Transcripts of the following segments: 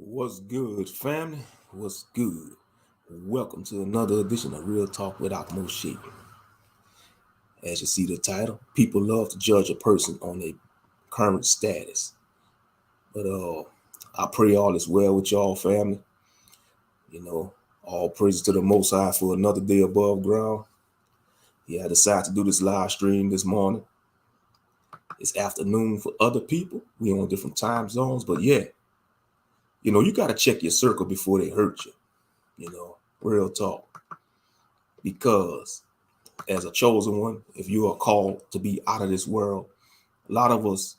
What's good, family? What's good? Welcome to another edition of Real Talk with Akmo Sheik. As you see the title, people love to judge a person on their current status. But I pray all is well with y'all, family. You know, all praise to the Most High for another day above ground. Yeah, I decided to do this live stream this morning. It's afternoon for other people. We on different time zones, but yeah, you got to check your circle before they hurt you. Real talk. Because as a chosen one, if you are called to be out of this world, a lot of us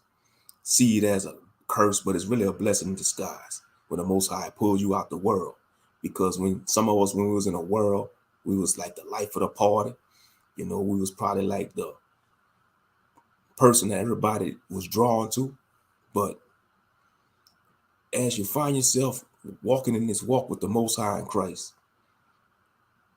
see it as a curse, but it's really a blessing in disguise when the Most High pulls you out the world. Because when some of us, when we was in the world, we was like the life of the party. We was probably like the person that everybody was drawn to. But as you find yourself walking in this walk with the Most High in Christ,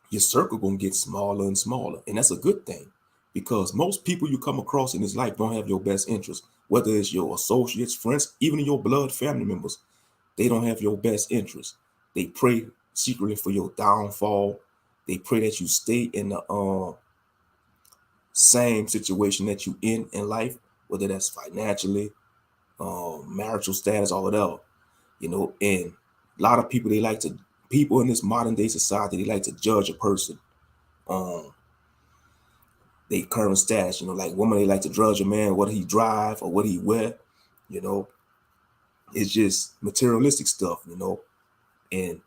your circle gonna get smaller and smaller, and that's a good thing. Because most people you come across in this life don't have your best interest, whether it's your associates, friends, even your blood family members. They don't have your best interest. They pray secretly for your downfall. They pray that you stay in the same situation that you in life, whether that's financially, marital status, or whatever. And a lot of people, people in this modern day society, they like to judge a person on they current status. Like women, they like to judge a man what he drive or what he wear. You know, it's just materialistic stuff. And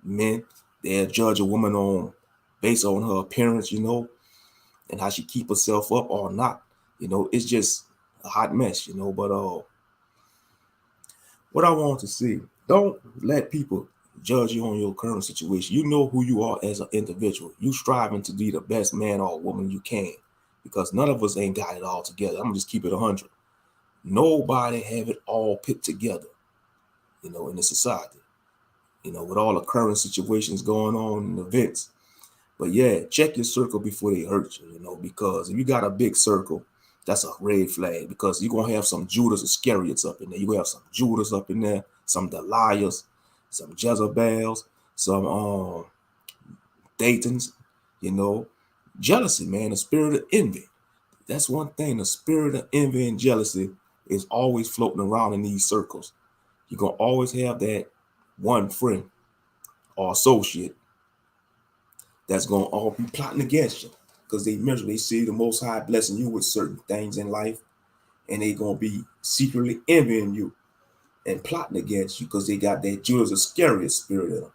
men, they'll judge a woman on based on her appearance. And how she keep herself up or not. It's just a hot mess. But what I want to see, don't let people judge you on your current situation. You know who you are as an individual. You striving to be the best man or woman you can, because none of us ain't got it all together. I'm gonna just keep it 100. Nobody have it all put together, in the society, with all the current situations going on and events. But yeah, check your circle before they hurt you, because if you got a big circle, that's a red flag, because you're going to have some Judas Iscariots up in there. You're going to have some Judas up in there, some Delilahs, some Jezebels, some Datans, you know. Jealousy, man, the spirit of envy. That's one thing. The spirit of envy and jealousy is always floating around in these circles. You're going to always have that one friend or associate that's going to all be plotting against you, because they see the Most High blessing you with certain things in life, and they going to be secretly envying you and plotting against you because they got that Judas Iscariot spirit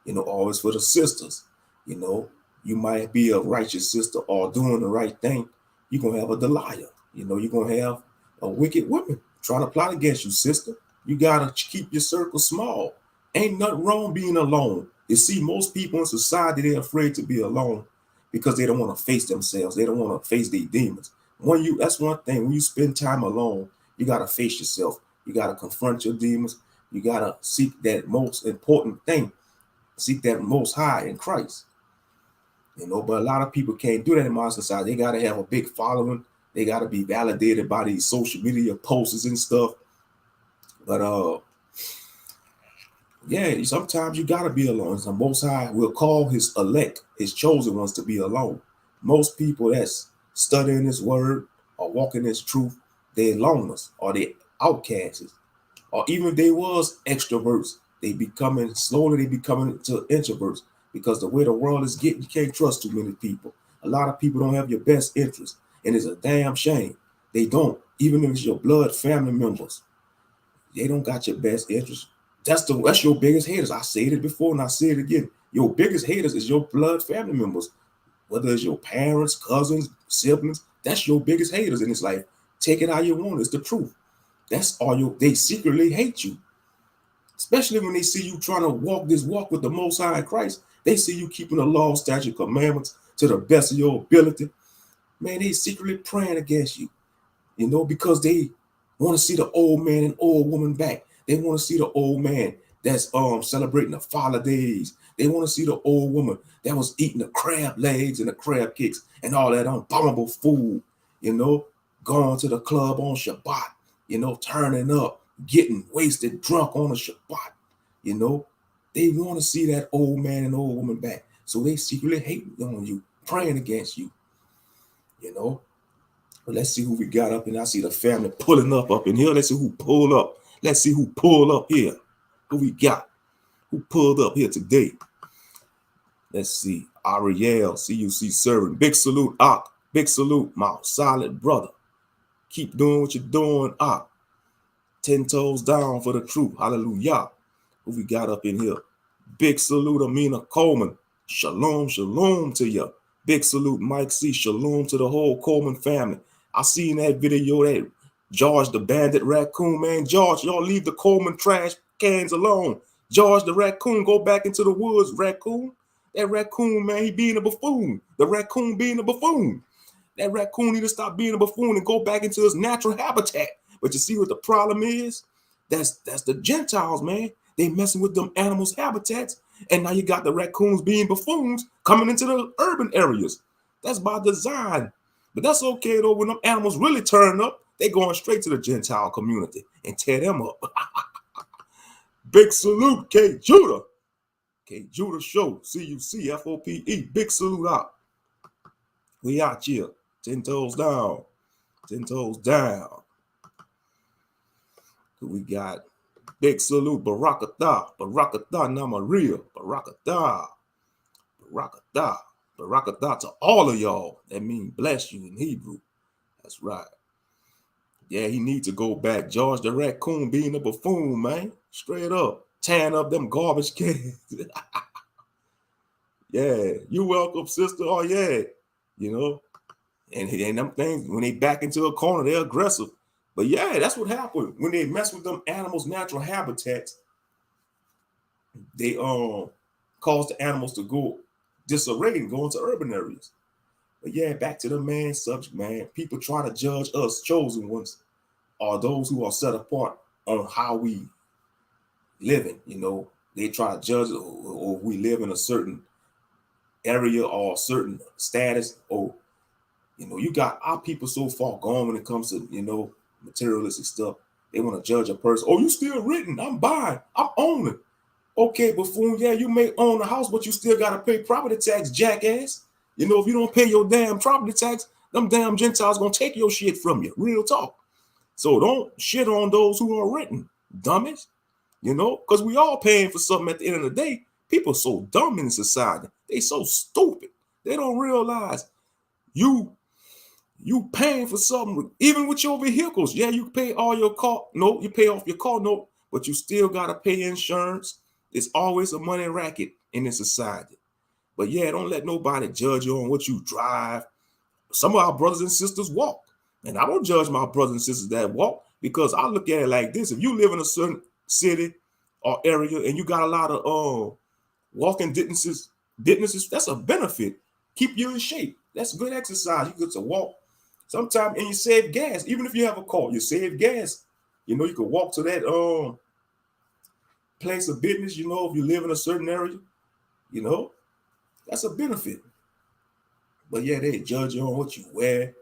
in them. Always for the sisters. You might be a righteous sister or doing the right thing. You're going to have a Delilah. You're going to have a wicked woman trying to plot against you, sister. You got to keep your circle small. Ain't nothing wrong being alone. You see, most people in society, they're afraid to be alone because they don't want to face themselves. They don't want to face their demons. That's one thing. When you spend time alone, you got to face yourself. You got to confront your demons. You got to seek that most important thing. Seek that most high in Christ. But a lot of people can't do that in modern society. They got to have a big following. They got to be validated by these social media posts and stuff. But yeah, sometimes you gotta be alone. The Most High will call his elect, his chosen ones, to be alone. Most people that's studying this word or walking this truth, they're loners or they outcasts. Or even if they was extroverts, they becoming to introverts, because the way the world is getting, you can't trust too many people. A lot of people don't have your best interest, and it's a damn shame. They don't, even if it's your blood family members. They don't got your best interest. That's your biggest haters. I said it before and I say it again. Your biggest haters is your blood family members, whether it's your parents, cousins, siblings. That's your biggest haters in this life. Take it how you want. It's the truth. That's all they secretly hate you. Especially when they see you trying to walk this walk with the Most High in Christ. They see you keeping the law, statute, commandments to the best of your ability. Man, they secretly praying against you, because they want to see the old man and old woman back. They want to see the old man that's celebrating the father days. They want to see the old woman that was eating the crab legs and the crab cakes and all that abominable food, going to the club on Shabbat, turning up, getting wasted, drunk on a Shabbat. You know, they want to see that old man and old woman back. So they secretly hate on you, praying against you. You know, but let's see who we got up, and I see the family pulling up in here. Let's see who pulled up. Let's see who pulled up here. Who we got? Who pulled up here today? Let's see. Ariel, CUC serving. Big salute, Ak. Big salute, my solid brother. Keep doing what you're doing, Ak. 10 toes down for the truth. Hallelujah. Who we got up in here? Big salute, Amina Coleman. Shalom, shalom to you. Big salute, Mike C. Shalom to the whole Coleman family. I seen that video, that George the Bandit Raccoon, man. George, y'all leave the Coleman trash cans alone. George the Raccoon, go back into the woods, Raccoon. That raccoon, man, he being a buffoon. The raccoon being a buffoon. That raccoon need to stop being a buffoon and go back into his natural habitat. But you see what the problem is? That's the Gentiles, man. They messing with them animals' habitats. And now you got the raccoons being buffoons coming into the urban areas. That's by design. But that's okay, though. When them animals really turn up, they going straight to the Gentile community and tear them up. Big salute, K. Judah. K. Judah Show, CUC, FOPE. Big salute out. We out here. 10 toes down. 10 toes down. We got big salute, Barakatah. Barakatah Namaria. Barakatah. Barakatah. Barakatah to all of y'all. That means bless you in Hebrew. That's right. Yeah, he needs to go back. George the Raccoon being a buffoon, man. Straight up. Tearing up them garbage cans. Yeah, you welcome, sister. Oh, yeah. You know, and them things, when they back into a corner, they're aggressive. But yeah, that's what happened. When they mess with them animals' natural habitats, they cause the animals to go disarray and go into urban areas. But yeah, back to the main subject, man. People try to judge us, chosen ones, or those who are set apart on how we living. You know, they try to judge or we live in a certain area or a certain status, or you know, you got our people so far gone when it comes to, you know, materialistic stuff. They want to judge a person. Oh, you still written? I'm buying. I'm owning. Okay, buffoon. Yeah, you may own a house, but you still got to pay property tax, jackass. You know, if you don't pay your damn property tax, them damn Gentiles going to take your shit from you. Real talk. So don't shit on those who are written, dummies. You know, because we all paying for something at the end of the day. People are so dumb in society. They so stupid. They don't realize you paying for something, even with your vehicles. Yeah, you pay all your car note, you pay off your car note, but you still got to pay insurance. It's always a money racket in this society. But yeah, don't let nobody judge you on what you drive. Some of our brothers and sisters walk. And I don't judge my brothers and sisters that walk, because I look at it like this. If you live in a certain city or area and you got a lot of walking distances, that's a benefit. Keep you in shape. That's good exercise. You get to walk. Sometimes, and you save gas. Even if you have a car, you save gas. You know, you can walk to that place of business, you know, if you live in a certain area, you know, that's a benefit. But yeah, they judge you on what you wear.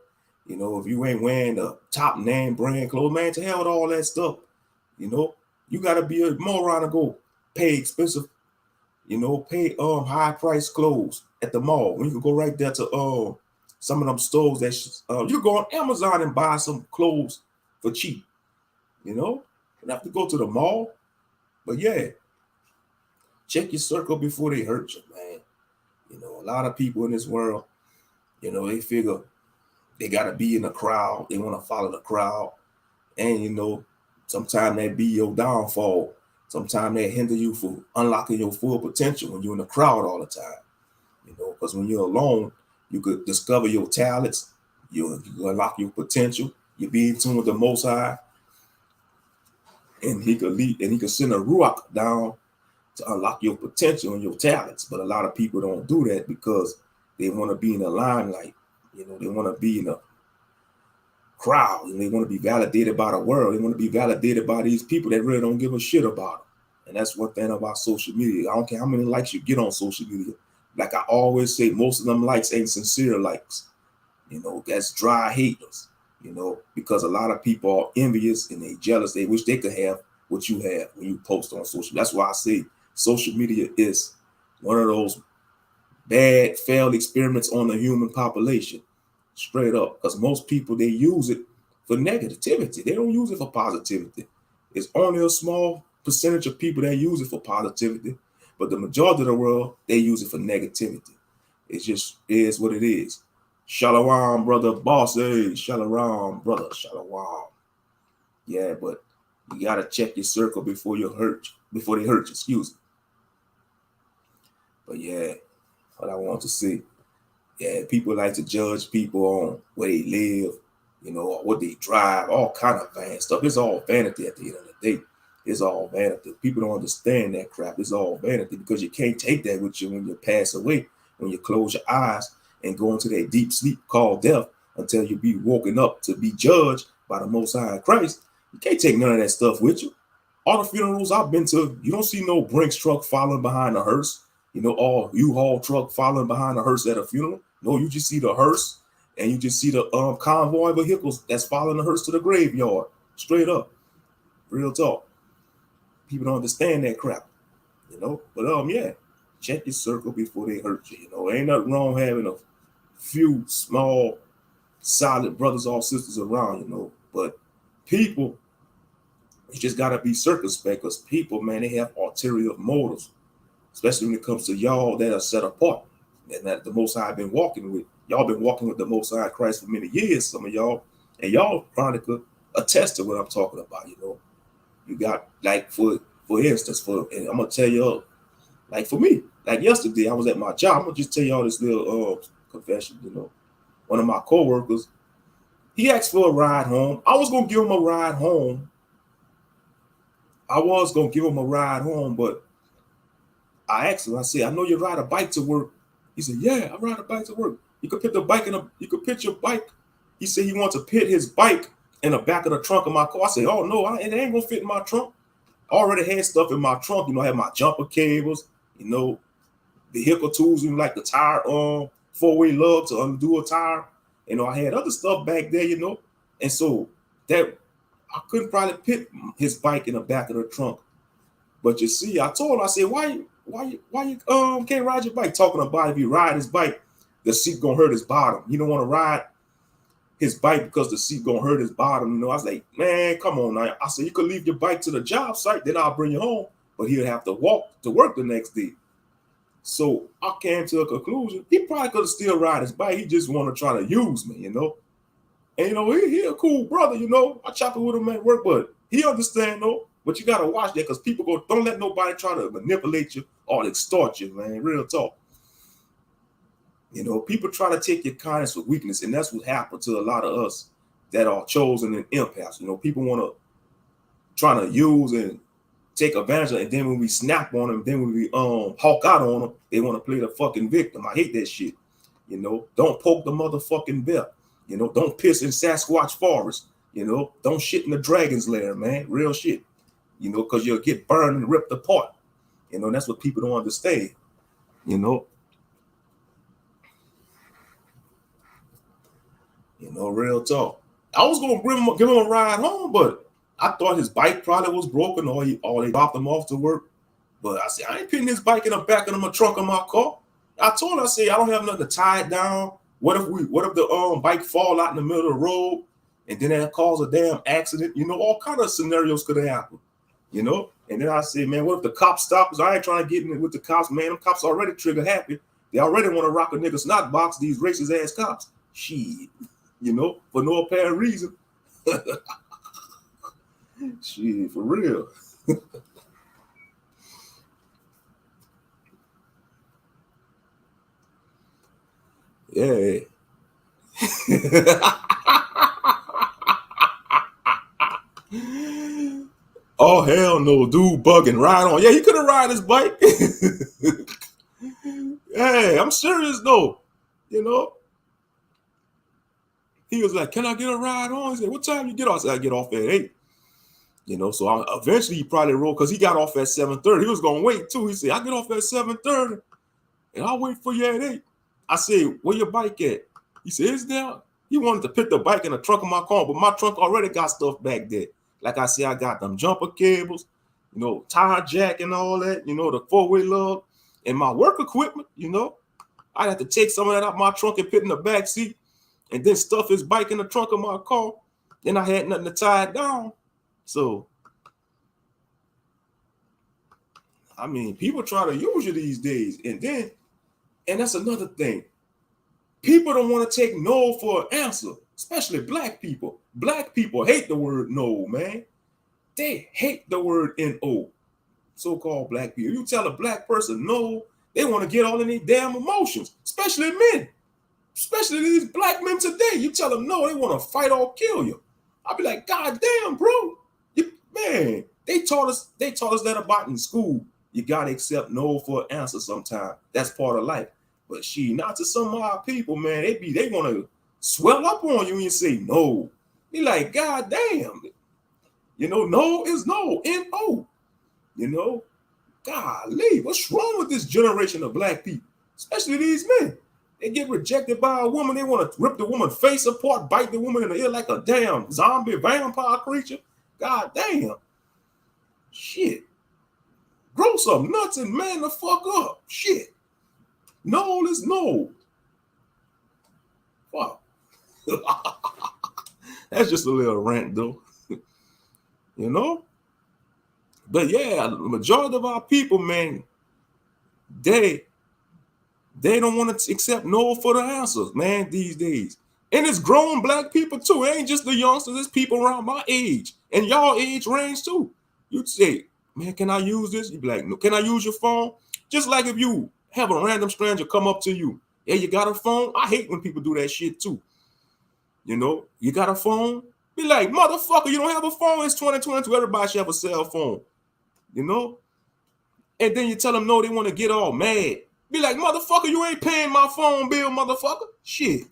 You know, if you ain't wearing the top name brand clothes, man, to hell with all that stuff. You know, you got to be a moron to go pay expensive, you know, pay high price clothes at the mall when you can go right there to some of them stores that you go on Amazon and buy some clothes for cheap. You know, you don't have to go to the mall. But yeah, check your circle before they hurt you, man. You know, a lot of people in this world, you know, they figure they got to be in the crowd. They want to follow the crowd. And, you know, sometimes that be your downfall. Sometimes they hinder you from unlocking your full potential when you're in the crowd all the time. You know, because when you're alone, you could discover your talents. You unlock your potential. You be in tune with the Most High. And he could lead, and he could send a ruach down to unlock your potential and your talents. But a lot of people don't do that because they want to be in the limelight. You know, they want to be in a crowd, and they want to be validated by the world. They want to be validated by these people that really don't give a shit about them. And that's one thing about social media. I don't care how many likes you get on social media. Like I always say, most of them likes ain't sincere likes. You know, that's dry haters. You know, because a lot of people are envious and they jealous. They wish they could have what you have when you post on social. That's why I say social media is one of those bad failed experiments on the human population, straight up. Because most people, they use it for negativity. They don't use it for positivity. It's only a small percentage of people that use it for positivity, but the majority of the world, they use it for negativity. It just is what it is. Shalom, brother boss. Hey, shalom, brother. Shalom. Yeah, but you gotta check your circle before they hurt you, excuse me. But yeah, what I want to see. Yeah, people like to judge people on where they live, or what they drive, all kind of van stuff. It's all vanity at the end of the day. It's all vanity. People don't understand that crap. It's all vanity because you can't take that with you when you pass away, when you close your eyes and go into that deep sleep called death until you be woken up to be judged by the Most High Christ. You can't take none of that stuff with you. All the funerals I've been to, you don't see no Brinks truck following behind the hearse, all U-Haul truck following behind the hearse at a funeral. No, you just see the hearse and you just see the convoy vehicles that's following the hearse to the graveyard. Straight up. Real talk. People don't understand that crap, But yeah, check your circle before they hurt you. Ain't nothing wrong having a few small, solid brothers or sisters around, But people, you just gotta be circumspect because people, man, they have ulterior motives, especially when it comes to y'all that are set apart and that the Most High been walking with. Y'all been walking with the Most High Christ for many years, some of y'all, and y'all probably could attest to what I'm talking about. You got, like, for instance, and I'm gonna tell you, like, for me, like yesterday, I was at my job. I'm gonna just tell y'all this little confession. One of my coworkers, he asked for a ride home. I was gonna give him a ride home. But I asked him. I said, "I know you ride a bike to work." He said, "Yeah, I ride a bike to work." You could put your bike. He said he wants to put his bike in the back of the trunk of my car. I said, "Oh no, it ain't gonna fit in my trunk." I already had stuff in my trunk. I had my jumper cables, vehicle tools, like the tire four-way lug to undo a tire. I had other stuff back there, and so that I couldn't probably put his bike in the back of the trunk. But you see, I told him, I said, why you can't ride your bike? Talking about if you ride his bike, the seat gonna hurt his bottom. You don't want to ride his bike because the seat gonna hurt his bottom. I was like, man, come on now. I said, you could leave your bike to the job site, then I'll bring you home. But he'll have to walk to work the next day. So I came to a conclusion. He probably could have still ride his bike. He just want to try to use me, And he a cool brother, I chop it with him at work, but he understand though. But you gotta watch that because people don't let nobody try to manipulate you or extort you, man. Real talk. People try to take your kindness for weakness, and that's what happened to a lot of us that are chosen in empaths. People want to try to use and take advantage of it, and then when we snap on them, then when we hawk out on them, they want to play the fucking victim. I hate that shit. Don't poke the motherfucking bear. Don't piss in Sasquatch forest. Don't shit in the dragon's lair, man. Real shit. Because you'll get burned and ripped apart. That's what people don't understand. Real talk. I was gonna give him a ride home, but I thought his bike probably was broken, or they dropped him off to work. But I said, I ain't putting his bike in the back of the trunk of my car. I told her, I said, I don't have nothing to tie it down. What if the bike fall out in the middle of the road and then that cause a damn accident? All kind of scenarios could have happened. And then I said, man, what if the cops stop us? I ain't trying to get in with the cops, man. Them cops already trigger happy. They already want to rock a nigga snot box, these racist ass cops. Shit. For no apparent reason. Shit, for real. Yeah. Oh, hell no, dude bugging, ride on. Yeah, he could have ride his bike. Hey, I'm serious though. He was like, can I get a ride on? He said, what time you get off? I said, I get off at 8. So eventually he probably rolled because he got off at 7:30. He was going to wait too. He said, I get off at 7:30 and I'll wait for you at 8. I said, where your bike at? He said, it's down. He wanted to put the bike in the trunk of my car, but my trunk already got stuff back there. Like I say, I got them jumper cables, you know, tire jack and all that, you know, the four-way lug and my work equipment, you know. I had to take some of that out my trunk and put it in the back seat and then stuff his bike in the trunk of my car. Then I had nothing to tie it down. So, I mean, people try to use you these days. And that's another thing. People don't want to take no for an answer, especially black people. Black people hate the word no, man. They hate the word N-O, so-called black people. You tell a black person no, they want to get all in their damn emotions, especially men. Especially these black men today. You tell them no, they want to fight or kill you. I'll be like, God damn, bro. Man, they taught us that about in school. You gotta accept no for an answer sometimes. That's part of life. But not to some of our people, man. They want to swell up on you and you say no. Be like, God damn. You know, no is no. N-O. You know, golly, what's wrong with this generation of black people? Especially these men. They get rejected by a woman. They want to rip the woman's face apart, bite the woman in the ear like a damn zombie vampire creature. God damn. Shit. Grow some nuts and man the fuck up. Shit. No is no. Fuck. That's just a little rant, though. You know? But yeah, the majority of our people, man, they don't want to accept no for the answers, man, these days. And it's grown black people, too. It ain't just the youngsters. It's people around my age and y'all age range, too. You'd say, man, can I use this? You'd be like, no. Can I use your phone? Just like if you have a random stranger come up to you. Yeah, you got a phone? I hate when people do that shit, too. You know, you got a phone? Be like, motherfucker, you don't have a phone? It's 2022. Everybody should have a cell phone. You know? And then you tell them no, they want to get all mad. Be like, motherfucker, you ain't paying my phone bill, motherfucker. Shit.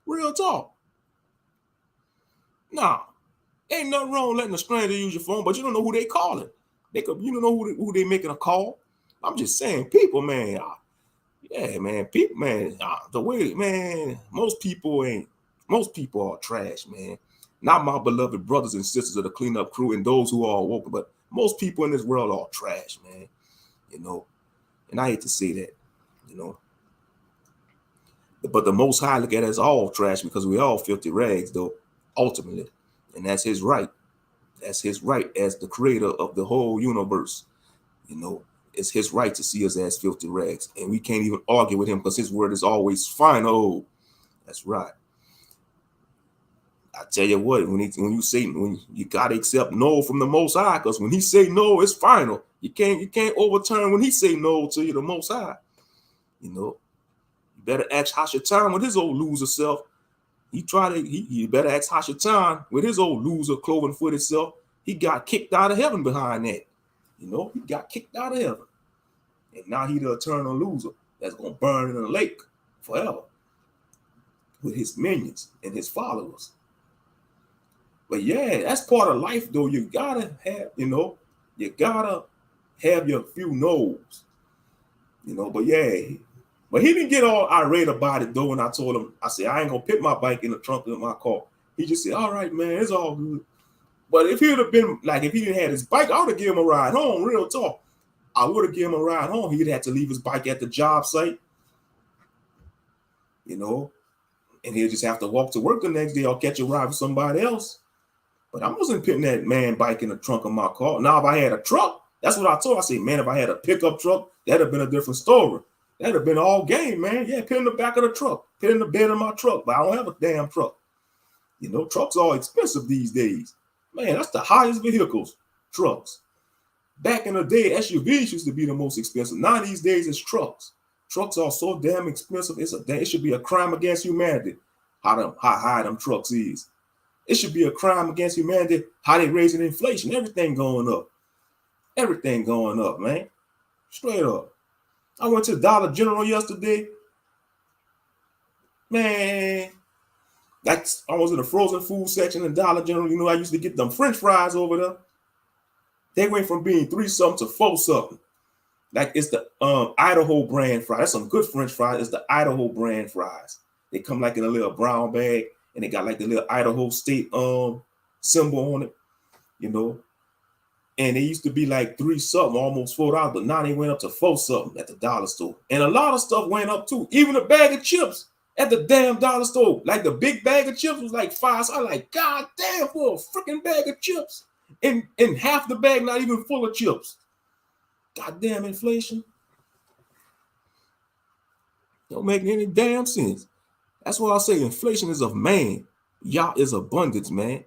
Real talk. Nah. Ain't nothing wrong letting a stranger use your phone, but you don't know who they calling. You don't know who they making a call. I'm just saying, people, man. Yeah, man. People, man. The way, man, most people are trash, man. Not my beloved brothers and sisters of the cleanup crew and those who are woke, but most people in this world are trash, man. You know, and I hate to say that, you know. But the Most High look at us all trash because we all filthy rags, though, ultimately. And that's his right. That's his right as the creator of the whole universe. You know, it's his right to see us as filthy rags. And we can't even argue with him because his word is always final. That's right. I tell you what, when you gotta accept no from the Most High, because when he say no, it's final. You can't overturn when he say no to you, the Most High. You know, you better ask Hashatan with his old loser self. You better ask Hashatan with his old loser cloven-footed self. He got kicked out of heaven behind that. You know, he got kicked out of heaven. And now he the eternal loser that's gonna burn in a lake forever with his minions and his followers. But yeah, that's part of life, though. You gotta have your few no's, you know. But yeah, but he didn't get all irate about it, though. When I told him, I said, I ain't gonna put my bike in the trunk of my car. He just said, all right, man, it's all good. But if he would have been like, if he didn't have his bike, I would have given him a ride home. Real talk, I would have given him a ride home. He'd have to leave his bike at the job site, you know, and he'll just have to walk to work the next day or catch a ride with somebody else. But I wasn't putting that man bike in the trunk of my car. Now, if I had a truck, that's what I told. I said, man, if I had a pickup truck, that'd have been a different story. That'd have been all game, man. Yeah, put in the back of the truck, put in the bed of my truck. But I don't have a damn truck. You know, trucks are expensive these days. Man, that's the highest vehicles, trucks. Back in the day, SUVs used to be the most expensive. Now these days, it's trucks. Trucks are so damn expensive. It should be a crime against humanity how high them trucks is. It should be a crime against humanity how they raising inflation. Everything going up. Everything going up, man. Straight up. I went to Dollar General yesterday. Man, like I was in the frozen food section in Dollar General. You know, I used to get them French fries over there. They went from being 3 something to 4 something. Like it's the Idaho brand fries. That's some good French fries. It's the Idaho brand fries. They come like in a little brown bag. And they got like the little Idaho state symbol on it. you know. And they used to be like 3 something, almost $4, but now they went up to 4 something at the dollar store. And a lot of stuff went up too. Even a bag of chips at the damn dollar store. Like the big bag of chips was like 5. So I like, God damn, for a freaking bag of chips. And half the bag not even full of chips. Goddamn inflation. Don't make any damn sense. That's why I say inflation is of man. Y'all is abundance, man.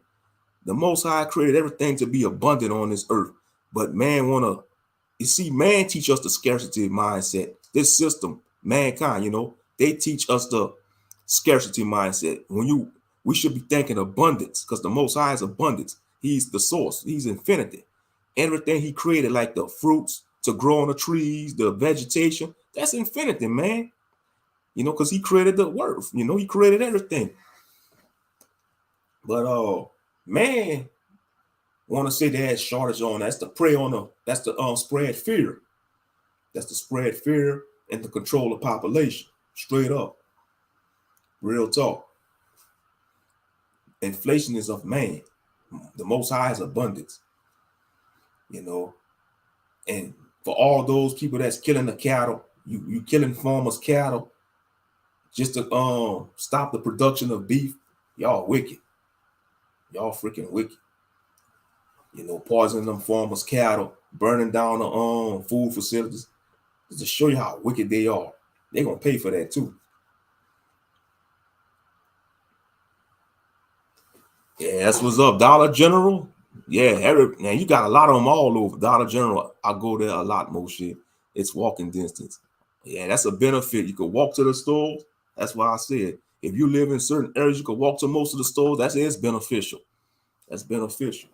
The Most High created everything to be abundant on this earth. But man you see, man teach us the scarcity mindset. This system, mankind, you know, they teach us the scarcity mindset. We should be thinking abundance, because the Most High is abundance. He's the source. He's infinity. Everything he created, like the fruits to grow on the trees, the vegetation, that's infinity, man. You know, because he created the earth. You know, he created everything. But man want to say they had shortage on. That's the prey on that's the spread fear. That's the spread fear and to control the population. Straight up. Real talk. Inflation is of man. The Most High is abundance. You know. And for all those people that's killing the cattle, you killing farmers' cattle just to stop the production of beef, y'all wicked. Y'all freaking wicked. You know, poisoning them farmers' cattle, burning down the food facilities, to show you how wicked they are. They're gonna pay for that too. Yeah, that's what's up. Dollar General. Yeah, man, you got a lot of them all over. Dollar General, I go there a lot, Moshe. It's walking distance. Yeah, that's a benefit. You could walk to the stores. That's why I said, if you live in certain areas, you could walk to most of the stores. It's beneficial. That's beneficial.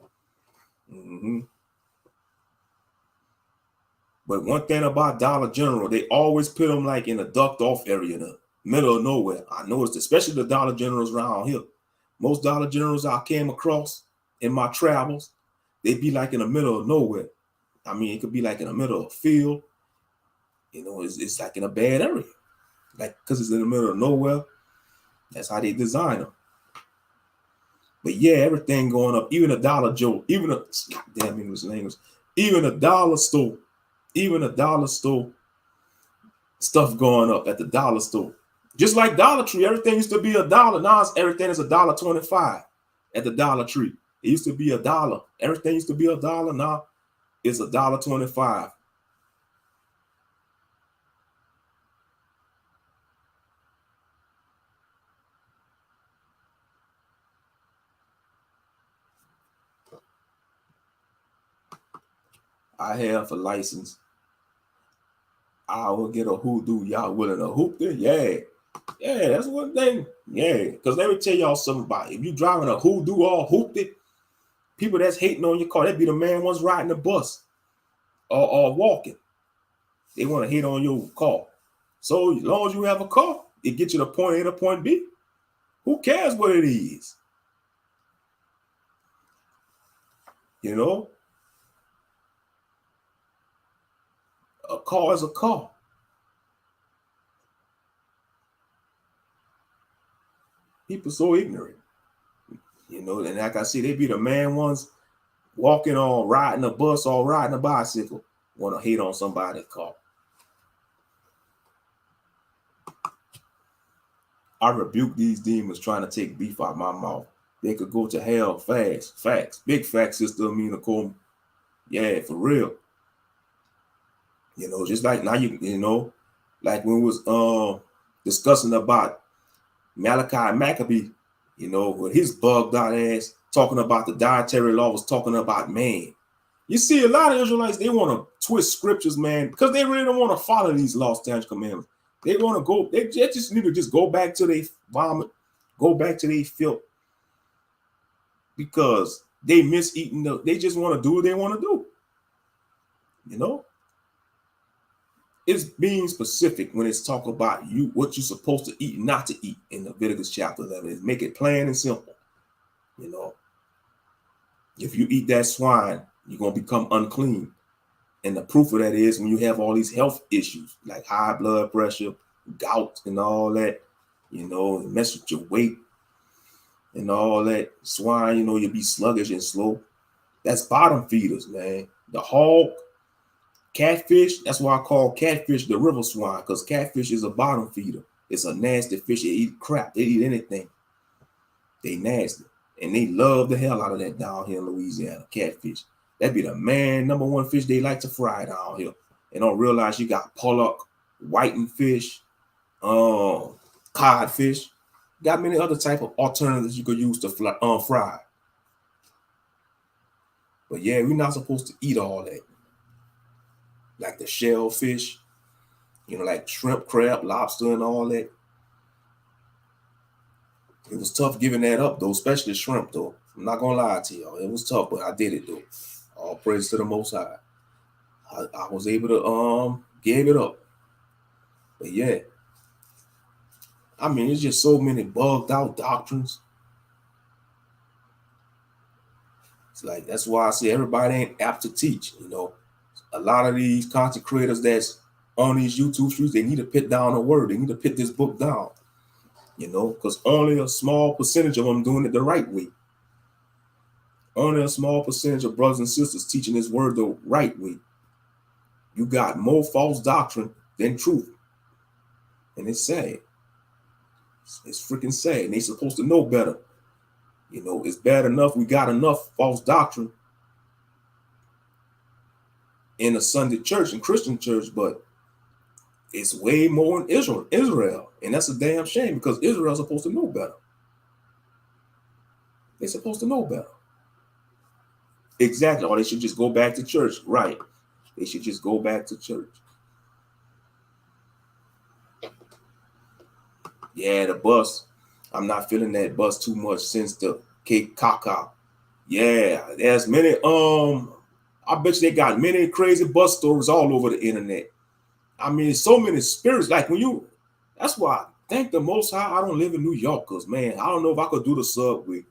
But one thing about Dollar General, they always put them like in a ducked off area, in the middle of nowhere. I noticed, especially the Dollar Generals around here. Most Dollar Generals I came across in my travels, they'd be like in the middle of nowhere. I mean, it could be like in the middle of a field. You know, it's like in a bad area. Like, because it's in the middle of nowhere. That's how they design them. But yeah, everything going up. Even a Dollar Joe, even a goddamn English language, even a dollar store, stuff going up at the dollar store. Just like Dollar Tree, everything used to be $1. Now everything is $1.25 at the Dollar Tree. It used to be $1. Everything used to be $1. Now it's $1.25. I have a license. I will get a hoodoo. Y'all willing to hoop there? Yeah. Yeah, that's one thing. Yeah, because let me tell y'all something about it. If you driving a hoodoo or hooped it, people that's hating on your car, that be the man ones riding the bus or walking. They want to hit on your car. So as long as you have a car, it gets you to point A to point B. Who cares what it is? You know? A car is a car. People so ignorant. You know, and like I said, they be the man ones walking on, riding a bus or riding a bicycle, want to hate on somebody's car. I rebuke these demons trying to take beef out my mouth. They could go to hell fast. Facts. Big facts, Sister Amina Coleman. Yeah, for real. You know, just like now, you know, like when we was discussing about Malachi Maccabee, you know, with his bugged out ass talking about the dietary law was talking about man. You see, a lot of Israelites, they want to twist scriptures, man, because they really don't want to follow these law, statutes, commandments. They want to go, they just need to just go back to their vomit, go back to their filth, because they miss eating. They just want to do what they want to do. You know, it's being specific when it's talk about you, what you're supposed to eat and not to eat in Leviticus chapter 11. It's make it plain and simple. You know, if you eat that swine, you're going to become unclean. And the proof of that is when you have all these health issues like high blood pressure, gout, and all that, you know, mess with your weight and all that. Swine, you know, you'll be sluggish and slow. That's bottom feeders, man. The hog, catfish. That's why I call catfish the river swine, because catfish is a bottom feeder. It's a nasty fish. They eat crap. They eat anything. They nasty. And they love the hell out of that down here in Louisiana, catfish. That'd be the number one fish they like to fry down here. And don't realize you got pollock, whiting fish, codfish. Got many other type of alternatives you could use to fry. But yeah, we're not supposed to eat all that. Like the shellfish, like shrimp, crab, lobster, and all that. It was tough giving that up, though, especially shrimp, though. I'm not going to lie to y'all. It was tough, but I did it, though. All praise to the Most High. I was able to give it up. But yeah. I mean, it's just so many bugged out doctrines. It's like, that's why I say everybody ain't apt to teach, A lot of these content creators that's on these YouTube streets, they need to put down a word. They need to put this book down, because only a small percentage of them doing it the right way. Only a small percentage of brothers and sisters teaching this word the right way. You got more false doctrine than truth. And it's sad. It's freaking sad. And they supposed to know better. It's bad enough we got enough false doctrine in a Sunday church and Christian church, but it's way more in Israel. And that's a damn shame, because Israel's supposed to know better. They're supposed to know better. Exactly. Or they should just go back to church. Right. They should just go back to church. Yeah, the bus. I'm not feeling that bus too much since the KKK. Yeah, there's many. I bet you they got many crazy bus stories all over the internet. I mean, so many spirits. Like that's why I thank the Most High I don't live in New York, because, man, I don't know if I could do the subway.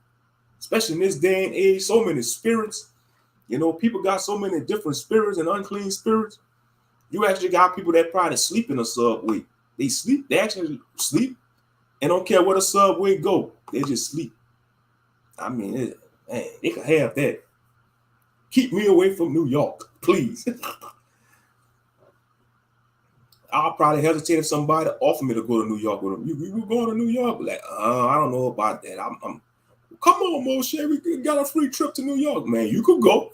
Especially in this day and age, so many spirits. People got so many different spirits and unclean spirits. You actually got people that probably sleep in a subway. They sleep. They actually sleep and don't care where the subway go. They just sleep. I mean, man, they can have that. Keep me away from New York, please. I'll probably hesitate if somebody offered me to go to New York with them. You going to New York? Like, I don't know about that. Come on, Moshe, we got a free trip to New York, man. You could go.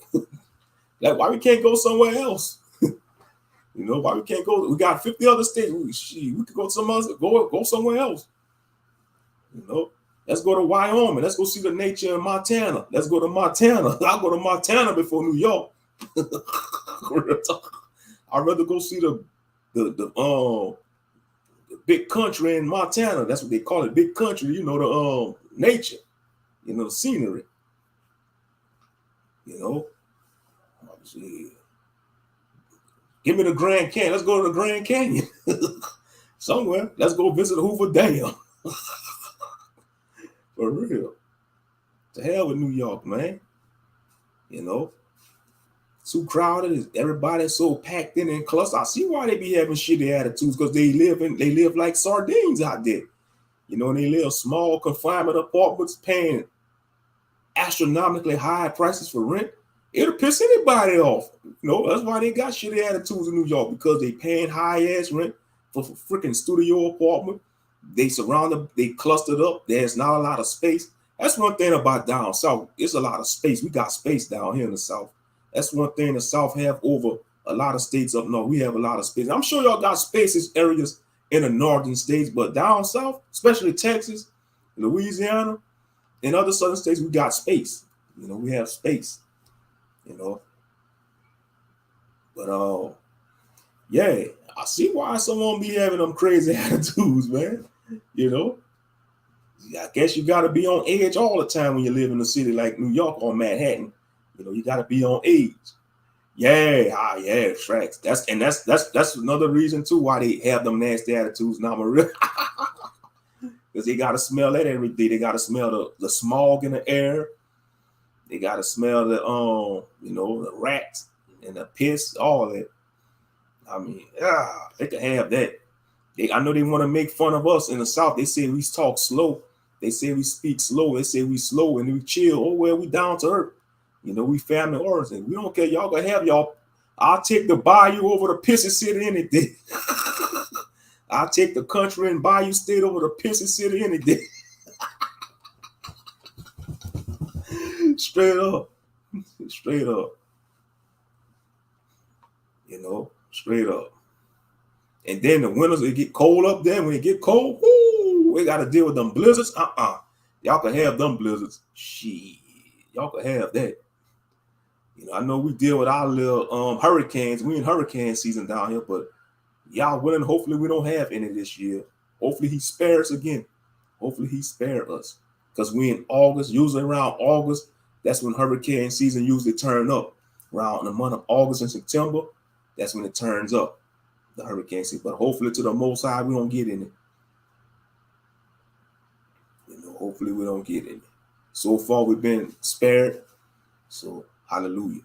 Like, why we can't go somewhere else? Why we can't go? We got 50 other states. We could go somewhere else. Go somewhere else. Let's go to Wyoming. Let's go see the nature in Montana. Let's go to Montana. I'll go to Montana before New York. I'd rather go see the big country in Montana. That's what they call it, big country. The nature. The scenery. Give me the Grand Canyon. Let's go to the Grand Canyon. Somewhere. Let's go visit Hoover Dam. For real. To hell with New York, man. Too crowded. Everybody's so packed in and clustered. I see why they be having shitty attitudes, because they live like sardines out there. And they live small confinement apartments, paying astronomically high prices for rent. It'll piss anybody off. That's why they got shitty attitudes in New York, because they paying high ass rent for freaking studio apartment. They clustered up. There's not a lot of space. That's one thing about down south. It's a lot of space. We got space down here in the south. That's one thing the south have over a lot of states up north. We have a lot of space. I'm sure y'all got spaces areas in the northern states, but down south, especially Texas, Louisiana, and other southern states, we got space. We have space. But yeah, I see why someone be having them crazy attitudes, man. I guess you got to be on edge all the time when you live in a city like New York or Manhattan. You got to be on edge. Yeah, tracks. That's another reason too why they have them nasty attitudes now, because they got to smell that every day. They got to smell the smog in the air. They got to smell the rats and the piss, all that. I mean, they can have that. I know they want to make fun of us in the South. They say we talk slow. They say we speak slow. They say we slow and we chill. Oh, well, we down to earth. You know, we family origin. We don't care. Y'all gonna have y'all. I'll take the bayou over the pissy city any day. I'll take the country and bayou state over the pissy city any day. Straight up. Straight up. You know, straight up. And then the winters, it get cold up there. When it get cold, whoo, we got to deal with them blizzards. Y'all can have them blizzards. Shit. Y'all can have that. You know, I know we deal with our little hurricanes. We in hurricane season down here, but y'all willing, hopefully we don't have any this year. Hopefully he spares again. Hopefully he spare us. Because we in August, usually around August, that's when hurricane season usually turn up. Around the month of August and September, that's when it turns up, the hurricane season. But hopefully to the most high, we don't get in it. You know, hopefully we don't get in it. So far, we've been spared. So, hallelujah.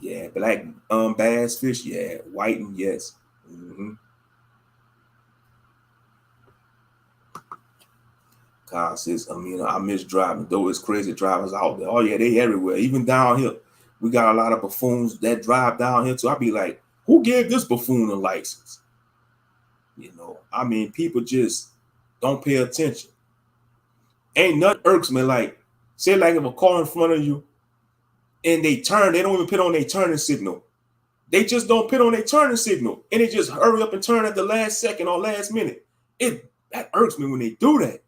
Yeah, black bass fish, yeah. Whiting, yes. Mm-hmm. God says, I miss driving. Though it's crazy drivers out there. Oh, yeah, they everywhere. Even down here, we got a lot of buffoons that drive down here too. I be like, who gave this buffoon a license? You know, I mean, people just don't pay attention. Ain't nothing irks me like, say like if a car in front of you and they turn, they don't even put on their turning signal. They just don't put on their turning signal. And they just hurry up and turn at the last second or last minute. That irks me when they do that.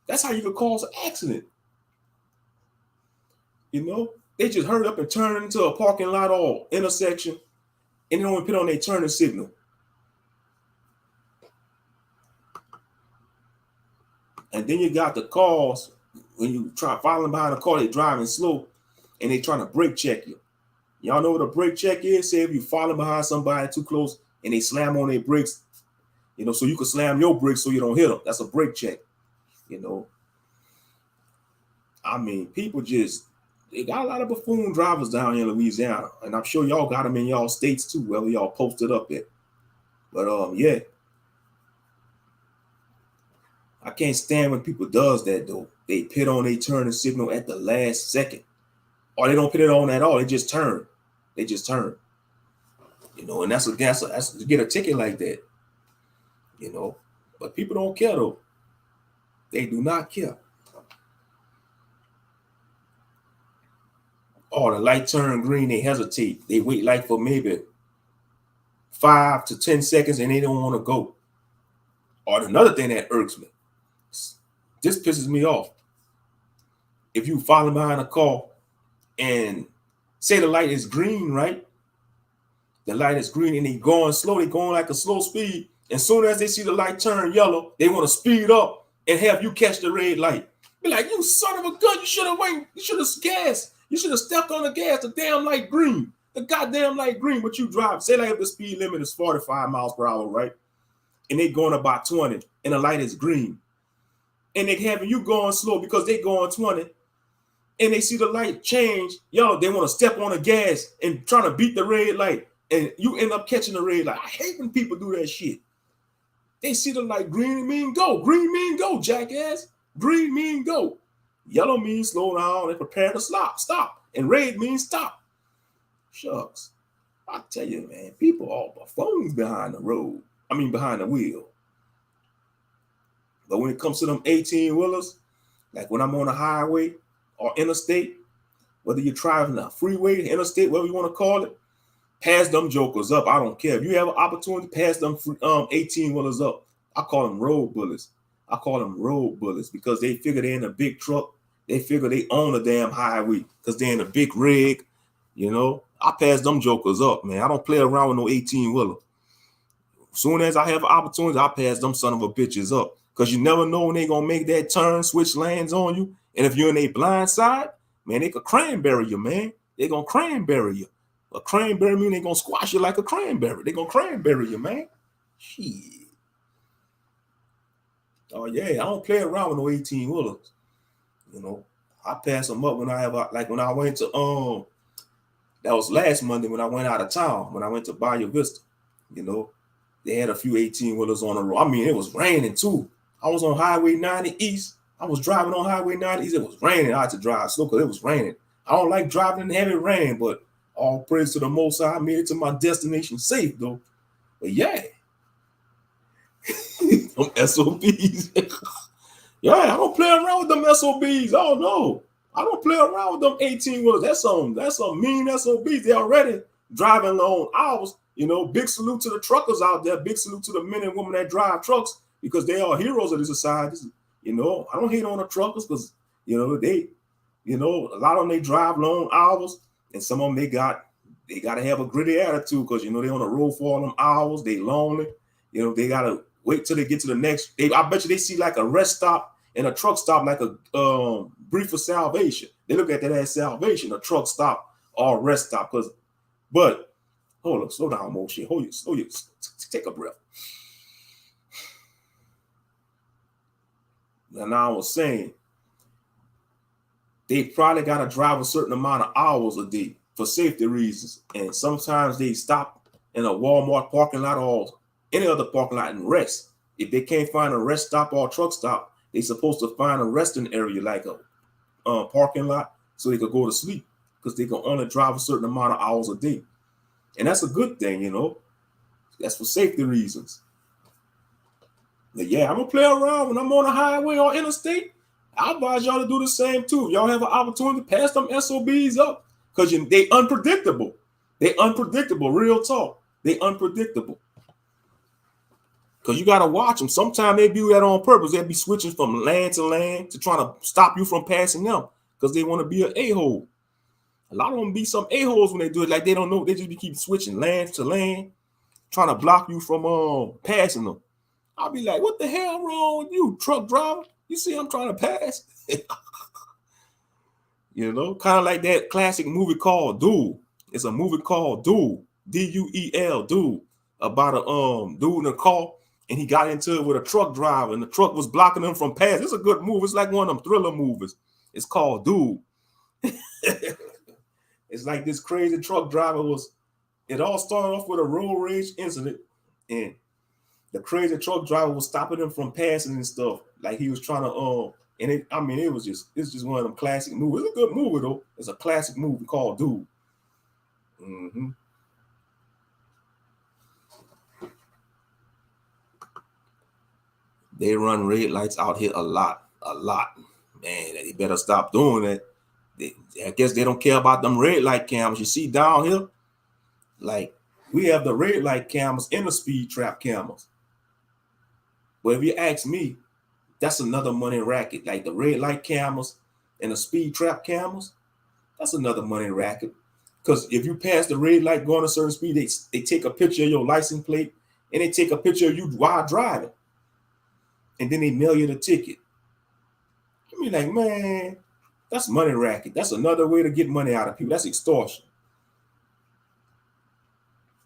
That's how you could cause an accident. You know, they just hurry up and turn into a parking lot or intersection and they don't even put on their turning signal. And then you got the cars, when you try following behind a car, they driving slow and they trying to brake check you. Y'all know what a brake check is? Say if you follow behind somebody too close and they slam on their brakes, you know, so you can slam your brakes so you don't hit them. That's a brake check. You know, I mean, people just, they got a lot of buffoon drivers down here in Louisiana, and I'm sure y'all got them in y'all states too, wherever y'all posted up at. But yeah, I can't stand when people does that though. They put on their turning signal at the last second, or they don't put it on at all. They just turn. They just turn. You know, and that's to get a ticket like that. You know, but people don't care though. They do not care. Oh, the light turn green, they hesitate. They wait like for maybe 5 to 10 seconds and they don't want to go. Or another thing that irks me, this pisses me off. If you follow behind a car and say the light is green, right? The light is green and they going slow, they going like a slow speed. And soon as they see the light turn yellow, they want to speed up and have you catch the red light. Be like, you son of a gun, you should have waited. You should have gassed. You should have stepped on the gas, the damn light green. The goddamn light green, but you drive. Say like if the speed limit is 45 miles per hour, right? And they going about 20 and the light is green. And they having you going slow because they going 20 and they see the light change. Yo, they want to step on the gas and trying to beat the red light. And you end up catching the red light. I hate when people do that shit. They see the light green mean go. Green mean go, jackass. Green mean go. Yellow means slow down and prepare to stop. And red means stop. Shucks. I tell you, man, people are buffoons behind the road. I mean, behind the wheel. But when it comes to them 18-wheelers, like when I'm on a highway or interstate, whether you're driving a freeway, interstate, whatever you want to call it, pass them jokers up. I don't care. If you have an opportunity, pass them 18-wheelers up. I call them road bullies. I call them road bullies because they figure they're in a big truck. They figure they own a damn highway because they're in a big rig. You know, I pass them jokers up, man. I don't play around with no 18-wheeler. As soon as I have an opportunity, I pass them son of a bitches up because you never know when they're going to make that turn, switch lanes on you. And if you're in a blind side, man, they could cranberry you, man. They're going to cranberry you. A cranberry mean they're going to squash you like a cranberry. They're going to cranberry you, man. Shit. Oh, yeah, I don't play around with no 18-wheelers. You know, I pass them up when I have, like when I went to, that was last Monday when I went out of town, when I went to Bayou Vista. You know, they had a few 18-wheelers on the road. I mean, it was raining too. I was on Highway 90 East. I was driving on Highway 90. It was raining. I had to drive slow because it was raining. I don't like driving in heavy rain, but all praise to the Most High. I made it to my destination safe, though. But yeah, them SOBs. Yeah, I don't play around with them SOBs. Oh no, I don't play around with them 18-wheelers. That's some mean SOBs. They already driving long hours. You know, big salute to the truckers out there. Big salute to the men and women that drive trucks because they are heroes of the society. You know, I don't hate on the truckers because, you know, a lot of them, they drive long hours, and some of them, they got to have a gritty attitude because, you know, they on the road for all them hours. They lonely. You know, they got to wait till they get to the next. I bet you they see like a rest stop and a truck stop like a brief of salvation. They look at that as salvation, a truck stop or rest stop. But hold up, slow down, Moshe. Take a breath. And I was saying, they probably got to drive a certain amount of hours a day for safety reasons. And sometimes they stop in a Walmart parking lot or any other parking lot and rest. If they can't find a rest stop or a truck stop, they're supposed to find a resting area like a parking lot so they could go to sleep because they can only drive a certain amount of hours a day. And that's a good thing, you know. That's for safety reasons. But yeah, I'm going to play around when I'm on a highway or interstate. I advise y'all to do the same too. Y'all have an opportunity to pass them SOBs up because they unpredictable. They unpredictable, real talk. They unpredictable. Because you got to watch them. Sometimes they do that on purpose. They'll be switching from land to land to try to stop you from passing them because they want to be an a-hole. A lot of them be some a-holes when they do it. Like they don't know. They just keep switching land to land, trying to block you from passing them. I'll be like, what the hell wrong with you, truck driver? You see I'm trying to pass? You know, kind of like that classic movie called Duel. It's a movie called Duel, D-U-E-L, Duel, about a dude in a car, and he got into it with a truck driver, and the truck was blocking him from passing. It's a good movie. It's like one of them thriller movies. It's called Duel. It's like this crazy truck driver it all started off with a road rage incident, and the crazy truck driver was stopping him from passing and stuff. Like he was trying to, it's just one of them classic movies. It's a good movie though. It's a classic movie called Dude. Mm-hmm. They run red lights out here a lot. Man, they better stop doing that. I guess they don't care about them red light cameras. You see down here, like we have the red light cameras and the speed trap cameras. But if you ask me, that's another money racket. Like the red light cameras and the speed trap cameras, that's another money racket. Because if you pass the red light going a certain speed, they take a picture of your license plate and they take a picture of you while driving. And then they mail you the ticket. I mean, like, man, that's money racket. That's another way to get money out of people. That's extortion.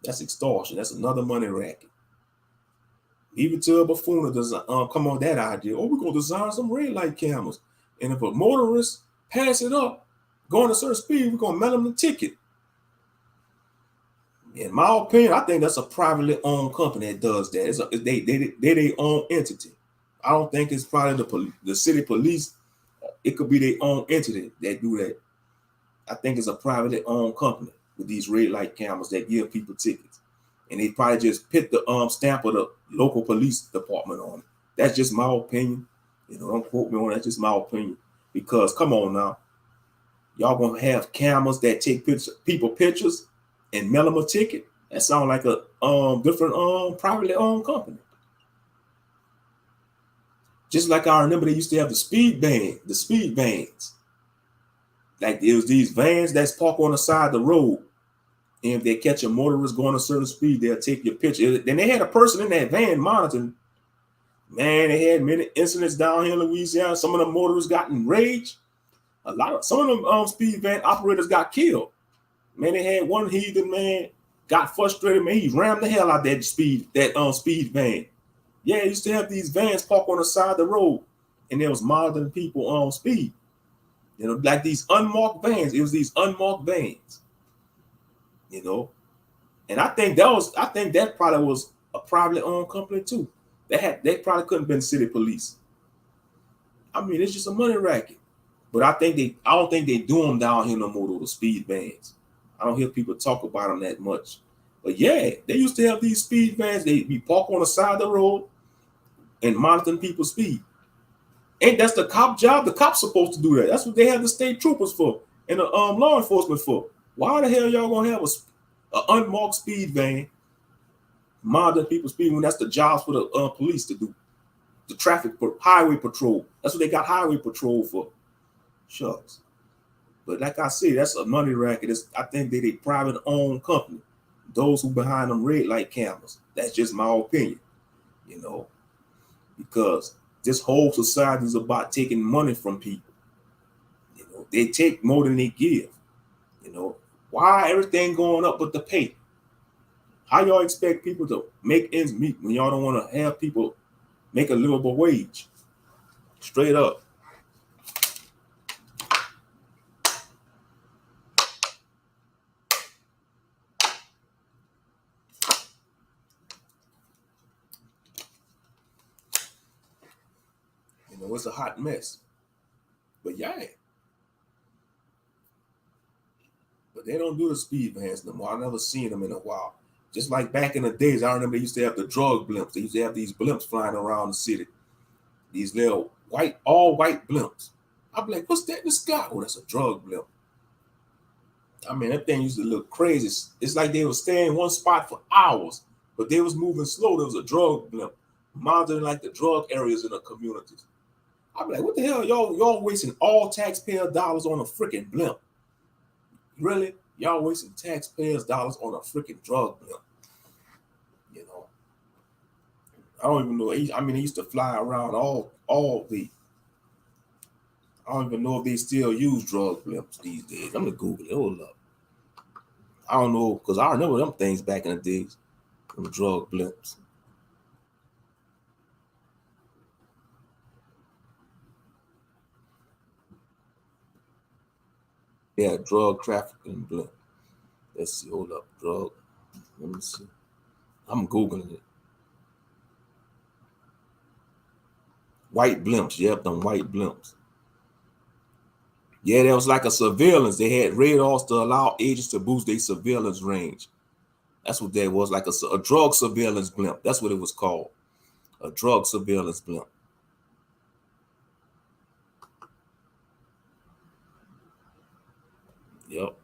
That's another money racket. Even to a buffoon does come on that idea. Oh, we're gonna design some red light cameras, and if a motorist pass it up, going a certain speed, we're gonna mail them the ticket. In my opinion, I think that's a privately owned company that does that. They their own entity. I don't think it's probably the city police. It could be their own entity that do that. I think it's a privately owned company with these red light cameras that give people tickets. And they probably just put the stamp of the local police department on it. That's just my opinion. You know, don't quote me on that. That's just my opinion. Because come on now, y'all gonna have cameras that take people pictures and mail them a ticket. That sounds like a different privately owned company. Just like I remember they used to have the speed vans. Like there was these vans that's parked on the side of the road. And if they catch a motorist going a certain speed, they'll take your picture. Then they had a person in that van monitoring. Man, they had many incidents down here in Louisiana. Some of the motorists got enraged. Some of them speed van operators got killed. Man, they had one heathen man got frustrated. Man, he rammed the hell out that speed van. Yeah, they used to have these vans parked on the side of the road, and they was monitoring people on speed. You know, like these unmarked vans. It was these unmarked vans. You know, and I think that probably was a privately owned company too. They probably couldn't have been city police. I mean, it's just a money racket. But I don't think they do them down here no more, though, the speed vans. I don't hear people talk about them that much. But yeah, they used to have these speed vans. They be parked on the side of the road and monitoring people's speed. Ain't that's the cop job? The cop's supposed to do that. That's what they have the state troopers for and the law enforcement for. Why the hell y'all gonna have a unmarked speed van monitoring people's speed when that's the jobs for the police to do? The traffic highway patrol. That's what they got highway patrol for. Shucks. But like I said, that's a money racket. I think they private owned company. Those who behind them red light cameras. That's just my opinion. You know, because this whole society is about taking money from people. You know, they take more than they give. You know, why everything going up but the pay? How y'all expect people to make ends meet when y'all don't want to have people make a livable wage? Straight up. You know, it's a hot mess. But yeah. But they don't do the speed vans no more. I've never seen them in a while. Just like back in the days, I remember they used to have the drug blimps. They used to have these blimps flying around the city. These little all white blimps. I'm like, what's that in the sky? Oh, that's a drug blimp. I mean, that thing used to look crazy. It's like they would stay in one spot for hours, but they was moving slow. There was a drug blimp monitoring like the drug areas in the communities. I'm like, what the hell? Y'all wasting all taxpayer dollars on a freaking blimp. Really? Y'all wasting taxpayers' dollars on a freaking drug blimp. You know. I don't even know. I mean, he used to fly around all the. I don't even know if they still use drug blimps these days. I'm gonna Google it. Hold up. I don't know, because I remember them things back in the days. Them drug blimps. Yeah, drug trafficking blimp. Let's see. Hold up. Drug. Let me see. I'm Googling it. White blimps. Yep, them white blimps. Yeah, there was like a surveillance. They had radars to allow agents to boost their surveillance range. That's what that was, like a drug surveillance blimp. That's what it was called. A drug surveillance blimp. Yep.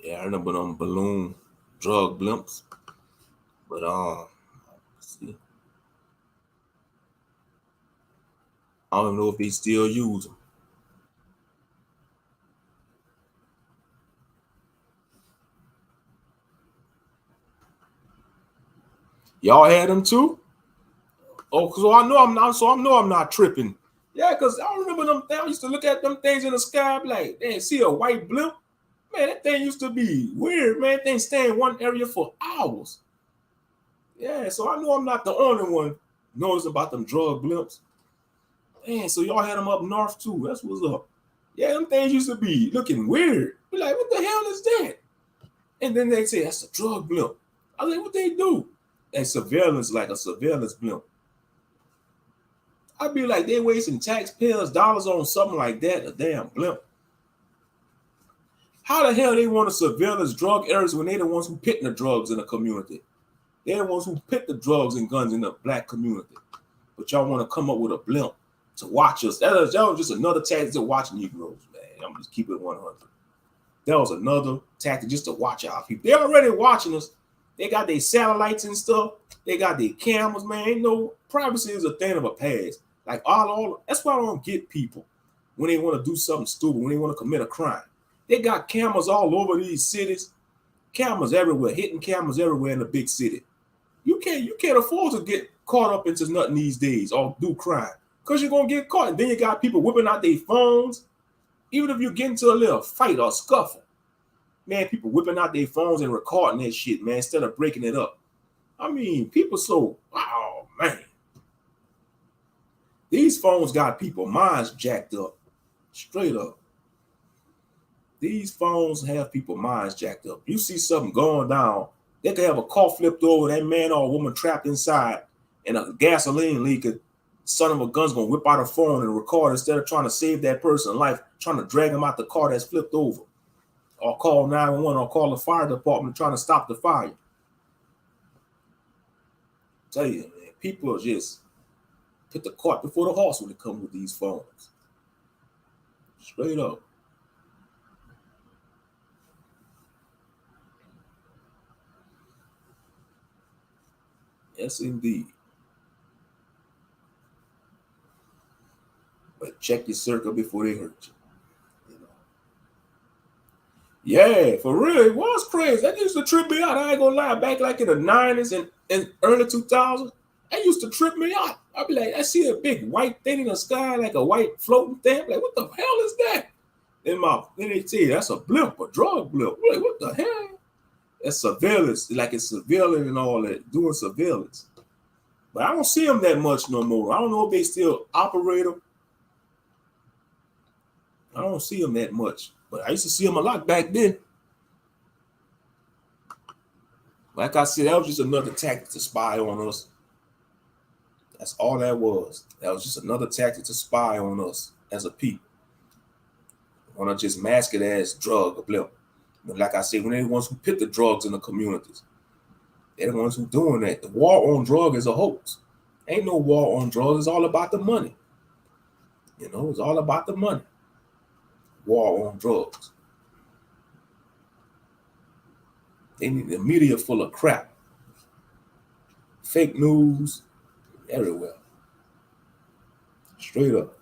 Yeah, I remember them balloon drug blimps. But see, I don't know if they still use them. Y'all had them too? Oh, so I know I'm not. So I know I'm not tripping. Yeah, because I remember them. I used to look at them things in the sky, like, they see a white blimp. Man, that thing used to be weird. Man, that thing stay in one area for hours. Yeah, so I know I'm not the only one knows about them drug blimps. Man, so y'all had them up north too. That's what's up. Yeah, them things used to be looking weird. Be like, what the hell is that? And then they say that's a drug blimp. I was like, what they do? And surveillance, like a surveillance blimp. I'd be like, they wasting taxpayers' dollars on something like that, a damn blimp. How the hell they want to surveillance drug areas when they the ones who pitting the drugs in the community? They're the ones who pit the drugs and guns in the black community. But y'all want to come up with a blimp to watch us. That was just another tactic to watch Negroes, man. I'm just keeping it 100. That was another tactic just to watch our people. They're already watching us. They got their satellites and stuff. They got their cameras, man. Ain't no privacy is a thing of a past. Like all that's why I don't get people when they want to do something stupid, when they want to commit a crime. They got cameras all over these cities, cameras everywhere, hidden cameras everywhere in the big city. You can't afford to get caught up into nothing these days or do crime because you're gonna get caught. And then you got people whipping out their phones, even if you get into a little fight or scuffle. man, people whipping out their phones and recording that shit, man, instead of breaking it up. I mean, people so, oh, man. These phones got people minds jacked up, straight up. These phones have people minds jacked up. You see something going down, they could have a car flipped over, that man or woman trapped inside, and a gasoline leak. Son of a gun's gonna whip out a phone and record instead of trying to save that person's life, trying to drag him out the car that's flipped over, or call 911 or call the fire department trying to stop the fire. Tell you, man, people just put the cart before the horse when it comes with these phones. Straight up. Yes, indeed. But check your circle before they hurt you. Yeah, for real, it was crazy. That used to trip me out. I ain't gonna lie. Back like in the 90s and early 2000s, that used to trip me out. I'd be like, I see a big white thing in the sky, like a white floating thing. I'm like, what the hell is that? Then they say that's a blimp, a drug blimp. I'm like, what the hell? That's surveillance, like it's surveilling and all that, doing surveillance. But I don't see them that much no more. I don't know if they still operate them. I don't see them that much, but I used to see them a lot back then. Like I said, that was just another tactic to spy on us. That's all that was. That was just another tactic to spy on us as a people. Want to just mask it as drug or blimp. But like I said, when they're the ones who put the drugs in the communities, they're the ones who doing that. The war on drug is a hoax. Ain't no war on drugs. It's all about the money. You know, it's all about the money. War on drugs. They need the media full of crap. Fake news everywhere. Straight up.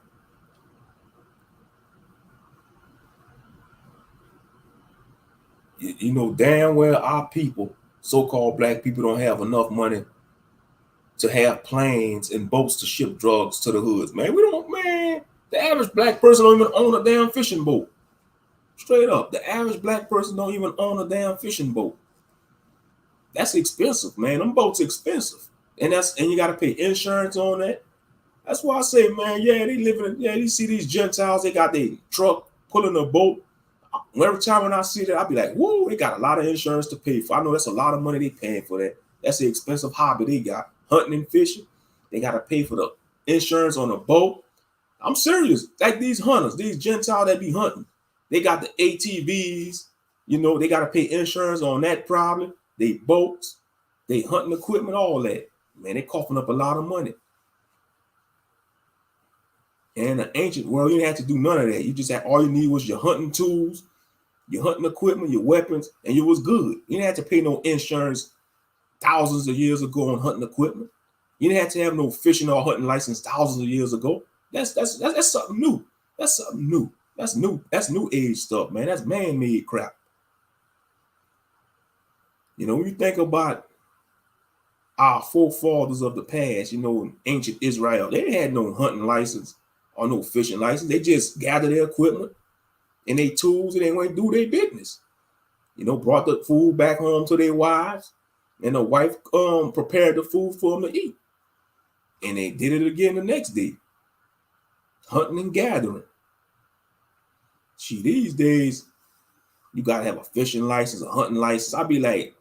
You know damn well our people, so-called black people, don't have enough money to have planes and boats to ship drugs to the hoods. Man, we don't, man. The average black person don't even own a damn fishing boat. Straight up. The average black person don't even own a damn fishing boat. That's expensive, man. Them boats expensive. And you gotta pay insurance on that. That's why I say, man, yeah, they living, yeah, you see these Gentiles, they got their truck pulling a boat. Every time when I see that, I'll be like, whoa, they got a lot of insurance to pay for. I know that's a lot of money they paying for that. That's an expensive hobby they got. Hunting and fishing. They got to pay for the insurance on a boat. I'm serious. Like these hunters, these Gentiles that be hunting, they got the ATVs. You know, they got to pay insurance on that probably. They boats, they hunting equipment, all that. Man, they coughing up a lot of money. And in the ancient world, you didn't have to do none of that. You just had, all you need was your hunting tools, your hunting equipment, your weapons, and you was good. You didn't have to pay no insurance thousands of years ago on hunting equipment. You didn't have to have no fishing or hunting license thousands of years ago. That's something new. That's something new. That's new. That's new age stuff, man. That's man-made crap. You know, when you think about our forefathers of the past, you know, in ancient Israel, they had no hunting license or no fishing license. They just gathered their equipment and their tools and they went do their business. You know, brought the food back home to their wives, and the wife prepared the food for them to eat. And they did it again the next day. Hunting and gathering. These days, you gotta have a fishing license, a hunting license. I'd be like,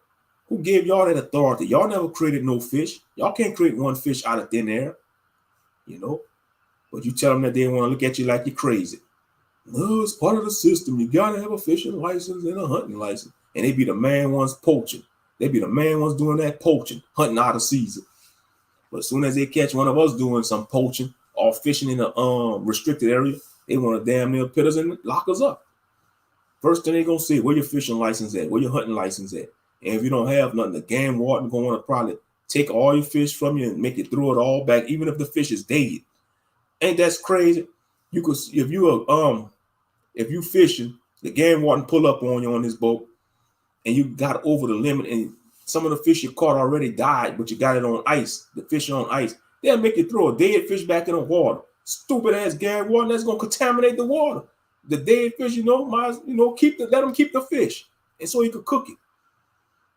who gave y'all that authority? Y'all never created no fish. Y'all can't create one fish out of thin air, you know. But you tell them that they want to look at you like you're crazy. No, it's part of the system. You gotta have a fishing license and a hunting license. And they be the man ones poaching. They be the man ones doing that poaching, hunting out of season. But as soon as they catch one of us doing some poaching or fishing in a restricted area, they want to damn near pit us and lock us up. First thing they gonna say, where your fishing license at? Where your hunting license at? And if you don't have nothing, the game warden gonna want to probably take all your fish from you and make you throw it all back, even if the fish is dead. Ain't that crazy? You could, if you fishing, the game warden pull up on you on this boat, and you got over the limit, and some of the fish you caught already died, but you got it on ice. The fish on ice, they'll make you throw a dead fish back in the water. Stupid ass game warden, that's gonna contaminate the water. The dead fish, let them keep the fish. and so he could cook it.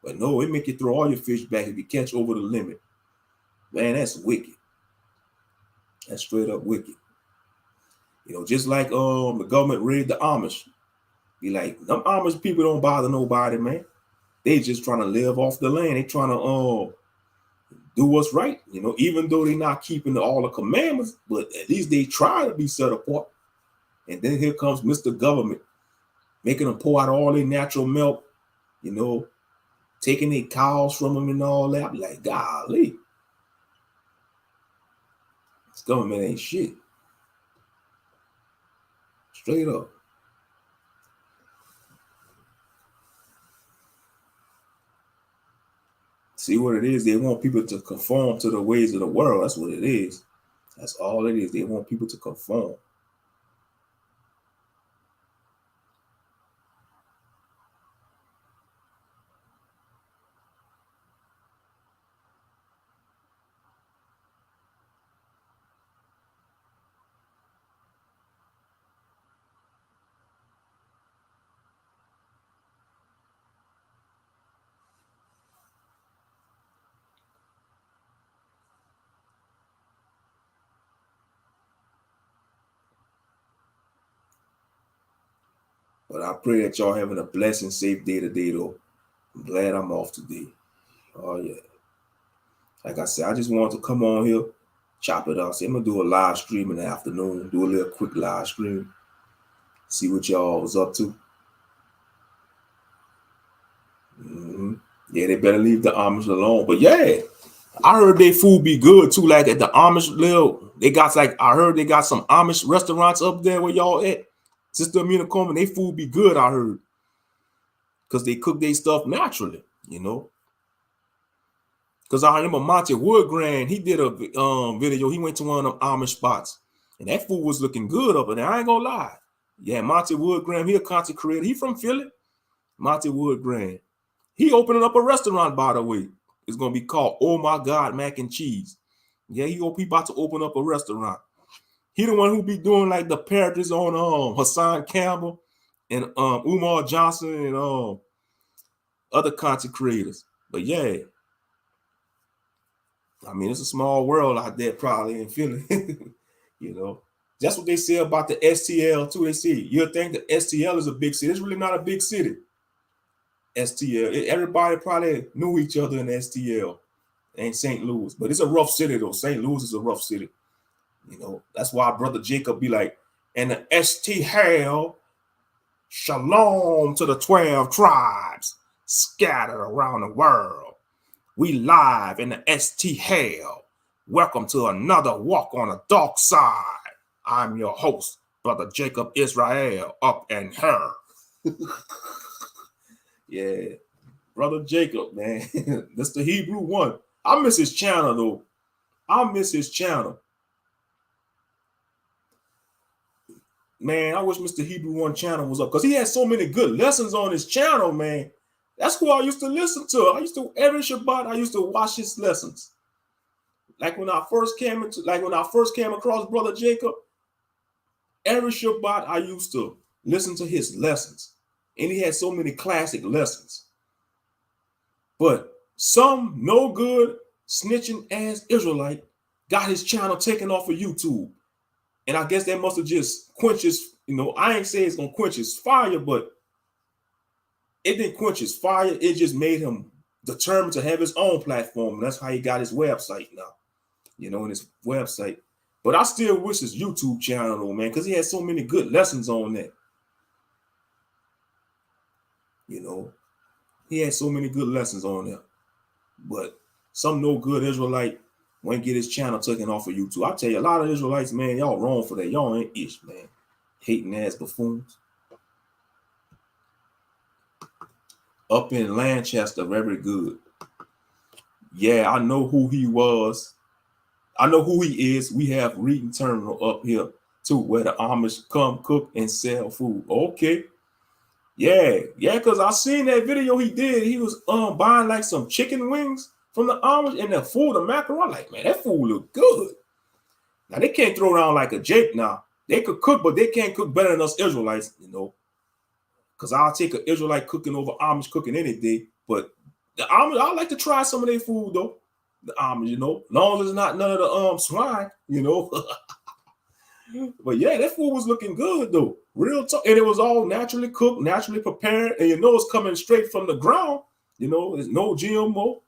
But no, it make you throw all your fish back if you catch over the limit. Man, that's wicked. That's straight up wicked. You know, just like the government raided the Amish. Be like, them Amish people don't bother nobody, man. They just trying to live off the land. They trying to do what's right. You know, even though they're not keeping all the commandments, but at least they try to be set apart. And then here comes Mr. Government, making them pour out all their natural milk, you know, taking their cows from them and all that. I'm like, golly, this government ain't shit. Straight up. See what it is? They want people to conform to the ways of the world. That's what it is. That's all it is. They want people to conform. But I pray that y'all having a blessed, safe day today, though. I'm glad I'm off today. Oh, yeah. Like I said, I just wanted to come on here, chop it up. See, I'm going to do a live stream in the afternoon, do a little quick live stream, see what y'all was up to. Yeah, they better leave the Amish alone. But yeah, I heard their food be good too. Like at the Amish I heard they got some Amish restaurants up there where y'all at. Sister Amina Coleman, they food be good, I heard. Because they cook their stuff naturally, you know. Because I remember Monty Woodgran, he did a video. He went to one of them Amish spots. And that food was looking good up in there. I ain't gonna lie. Yeah, Monty Woodgran, he a content creator. He from Philly. Monty Woodgran. He opening up a restaurant, by the way. It's gonna be called Oh My God Mac and Cheese. Yeah, he about to open up a restaurant. He the one who be doing like the parodies on Hassan Campbell and Umar Johnson and other content creators. But yeah, I mean, it's a small world out there probably in Philly. You know, that's what they say about the STL too. They say you'll think the STL is a big city. It's really not a big city. STL. Everybody probably knew each other in STL and St. Louis, but it's a rough city though. St. Louis is a rough city. You know, that's why Brother Jacob be like, and the STL, shalom to the 12 tribes scattered around the world. We live in the STL. Welcome to another walk on the dark side. I'm your host, Brother Jacob Israel, up and her. Yeah, Brother Jacob, man. That's the Hebrew one. I miss his channel, though. I miss his channel. Man, I wish Mr. Hebrew One channel was up because he had so many good lessons on his channel, man. That's who I used to listen to. Every Shabbat, I used to watch his lessons. Like when I first came across Brother Jacob, every Shabbat, I used to listen to his lessons. And he had so many classic lessons. But some no good snitching ass Israelite got his channel taken off of YouTube. And I guess that must have just quenched his, I ain't saying it's going to quench his fire, but it didn't quench his fire. It just made him determined to have his own platform. And that's how he got his website now, in his website. But I still wish his YouTube channel, though, man, because he had so many good lessons on that. He had so many good lessons on there. But some no good Israelite won't get his channel taken off of YouTube. I tell you, a lot of Israelites, man, y'all wrong for that. Y'all ain't ish, man. Hating ass buffoons. Up in Lancaster, very good. Yeah, I know who he was. I know who he is. We have Reading Terminal up here, too, where the Amish come cook and sell food. Okay. Yeah, because I seen that video he did. He was buying like some chicken wings from the Amish and the food, the mackerel. I'm like, man, that food look good. Now, they can't throw around like a Jake now. They could cook, but they can't cook better than us Israelites, Because Because I'll take an Israelite cooking over Amish cooking any day. But the Amish, I like to try some of their food though. The Amish, you know, long as it's not none of the swine, you know. But yeah, that food was looking good though. Real talk. And it was all naturally cooked, naturally prepared. And you know it's coming straight from the ground. You know, there's no GMO.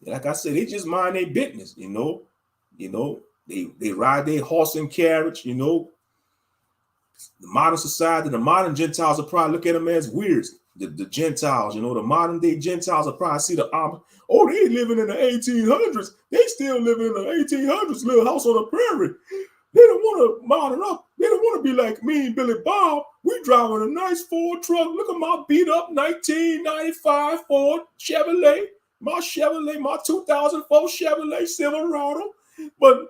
Like I said, they just mind their business, you know. You know, they ride their horse and carriage, you know. The modern society, the modern Gentiles will probably look at them as weird. The Gentiles, you know, the modern day Gentiles will probably see the oh, they living in the 1800s. They still living in the 1800s, little house on the prairie. They don't want to modern up. They don't want to be like me and Billy Bob. We driving a nice Ford truck. Look at my beat up 1995 Ford Chevrolet. My Chevrolet, my 2004 Chevrolet Silverado. But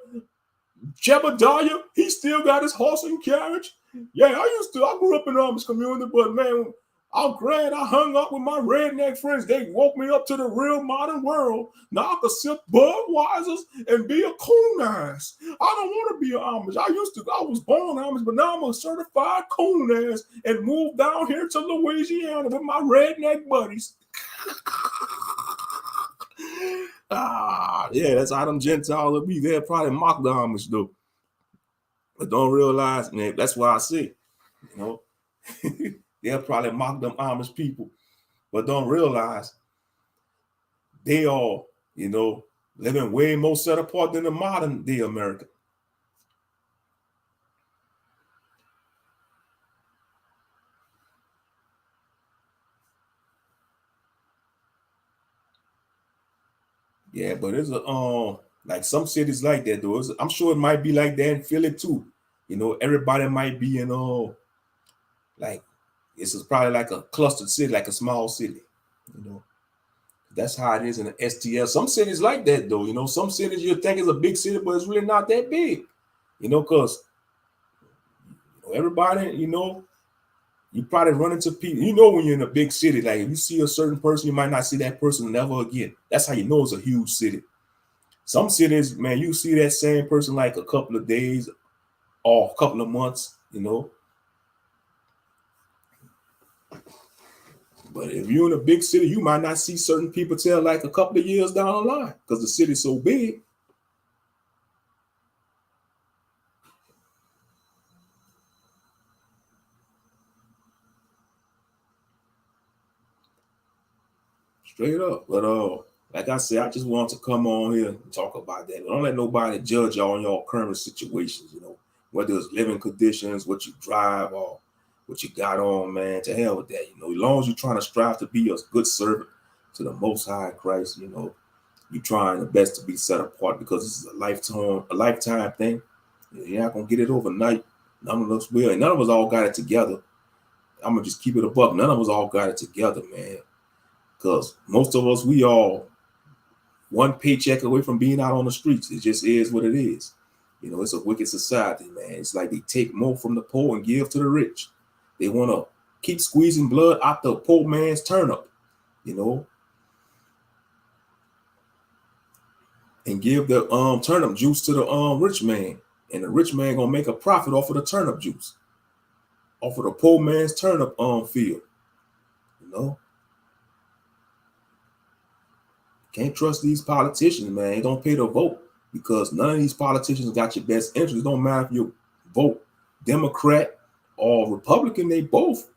Jebediah, he still got his horse and carriage. Yeah, I grew up in the Amish community, but man, I'm glad I hung up with my redneck friends. They woke me up to the real modern world. Now I can sip Budweisers and be a coon ass. I don't want to be an Amish. I was born Amish, but now I'm a certified coon ass and moved down here to Louisiana with my redneck buddies. Yeah, that's how them Gentiles will be. They'll probably mock the Amish though. But don't realize, man, that's why I say, you know, they'll probably mock them Amish people, but don't realize they all, you know, living way more set apart than the modern day American. Yeah, but it's like some cities like that though. I'm sure it might be like that in Philly too. You know, everybody might be in like it's probably like a clustered city, like a small city. You know, that's how it is in the STL. Some cities like that though. You know, some cities you think is a big city, but it's really not that big. You know, because everybody, you know, you probably run into people. You know, when you're in a big city, like if you see a certain person, you might not see that person never again. That's how you know it's a huge city. Some cities, man, you see that same person like a couple of days or a couple of months, you know. But if you're in a big city, you might not see certain people till like a couple of years down the line because the city's so big. Straight up. But like I said, I just want to come on here and talk about that. Don't let nobody judge y'all on your current situations, you know, whether it's living conditions, what you drive, or what you got on, man. To hell with that, you know. As long as you're trying to strive to be a good servant to the Most High Christ, you know, you're trying the best to be set apart because this is a lifetime thing. You're not gonna get it overnight. None of us will, and none of us all got it together. I'm gonna just keep it a buck. None of us all got it together, man. Because most of us, we all one paycheck away from being out on the streets. It just is what it is. You know, it's a wicked society, man. It's like they take more from the poor and give to the rich. They want to keep squeezing blood out the poor man's turnip, you know, and give the turnip juice to the rich man. And the rich man gonna make a profit off of the turnip juice, off of the poor man's turnip field, you know. Can't trust these politicians, man. They don't pay to vote because none of these politicians got your best interest. It don't matter if you vote Democrat or Republican, they both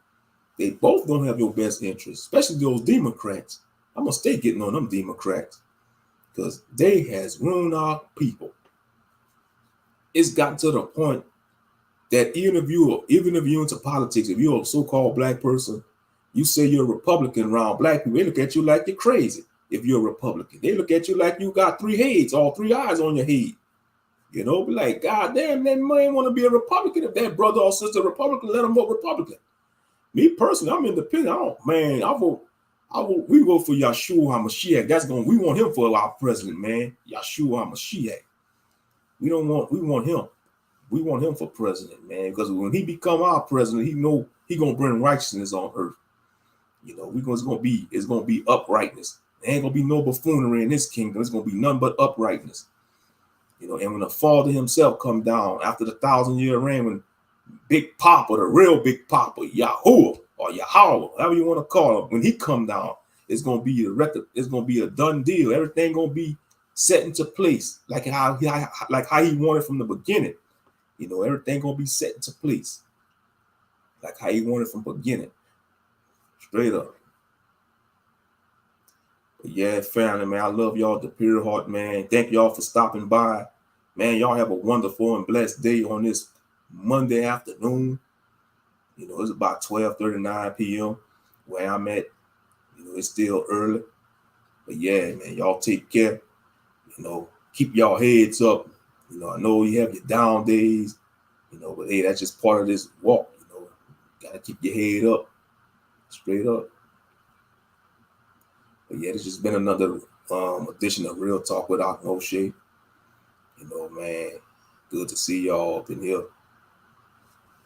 don't have your best interest, especially those Democrats. I'm gonna stay getting on them Democrats because they has ruined our people. It's gotten to the point that even if you're into politics, if you're a so-called black person, you say you're a Republican around black people, they look at you like you're crazy. If you're a Republican, they look at you like you got three heads, all three eyes on your head. You know, be like, God damn, that man want to be a Republican. If that brother or sister Republican, let him vote Republican. Me personally, I'm independent. We vote for Yeshua HaMashiach. We want him for our president, man. Yeshua HaMashiach. We want him. We want him for president, man. Because when he become our president, he gonna bring righteousness on earth. You know, it's gonna be uprightness. There ain't gonna be no buffoonery in this kingdom. It's gonna be none but uprightness. You know, and when the Father himself come down after the 1,000-year reign, when Big Papa, the real Big Papa, Yahuwah or Yahweh, however you want to call him, when he come down, it's gonna be a record. It's gonna be a done deal. Everything gonna be set into place like how he wanted from the beginning. You know, everything gonna be set into place like how he wanted from the beginning, straight up. But yeah, family, man, I love y'all, the pure heart, man. Thank y'all for stopping by, man. Y'all have a wonderful and blessed day on this Monday afternoon. You know, it's about 12:39 p.m. where I'm at. You know, it's still early. But yeah, man, y'all take care. You know, keep y'all heads up. You know, I know you have your down days, you know, but hey, that's just part of this walk. You know, gotta keep your head up, straight up. But yeah, it's just been another edition of Real Talk with Ak Moshe. You know, man, good to see y'all up in here.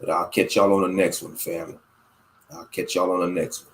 But I'll catch y'all on the next one, family. I'll catch y'all on the next one.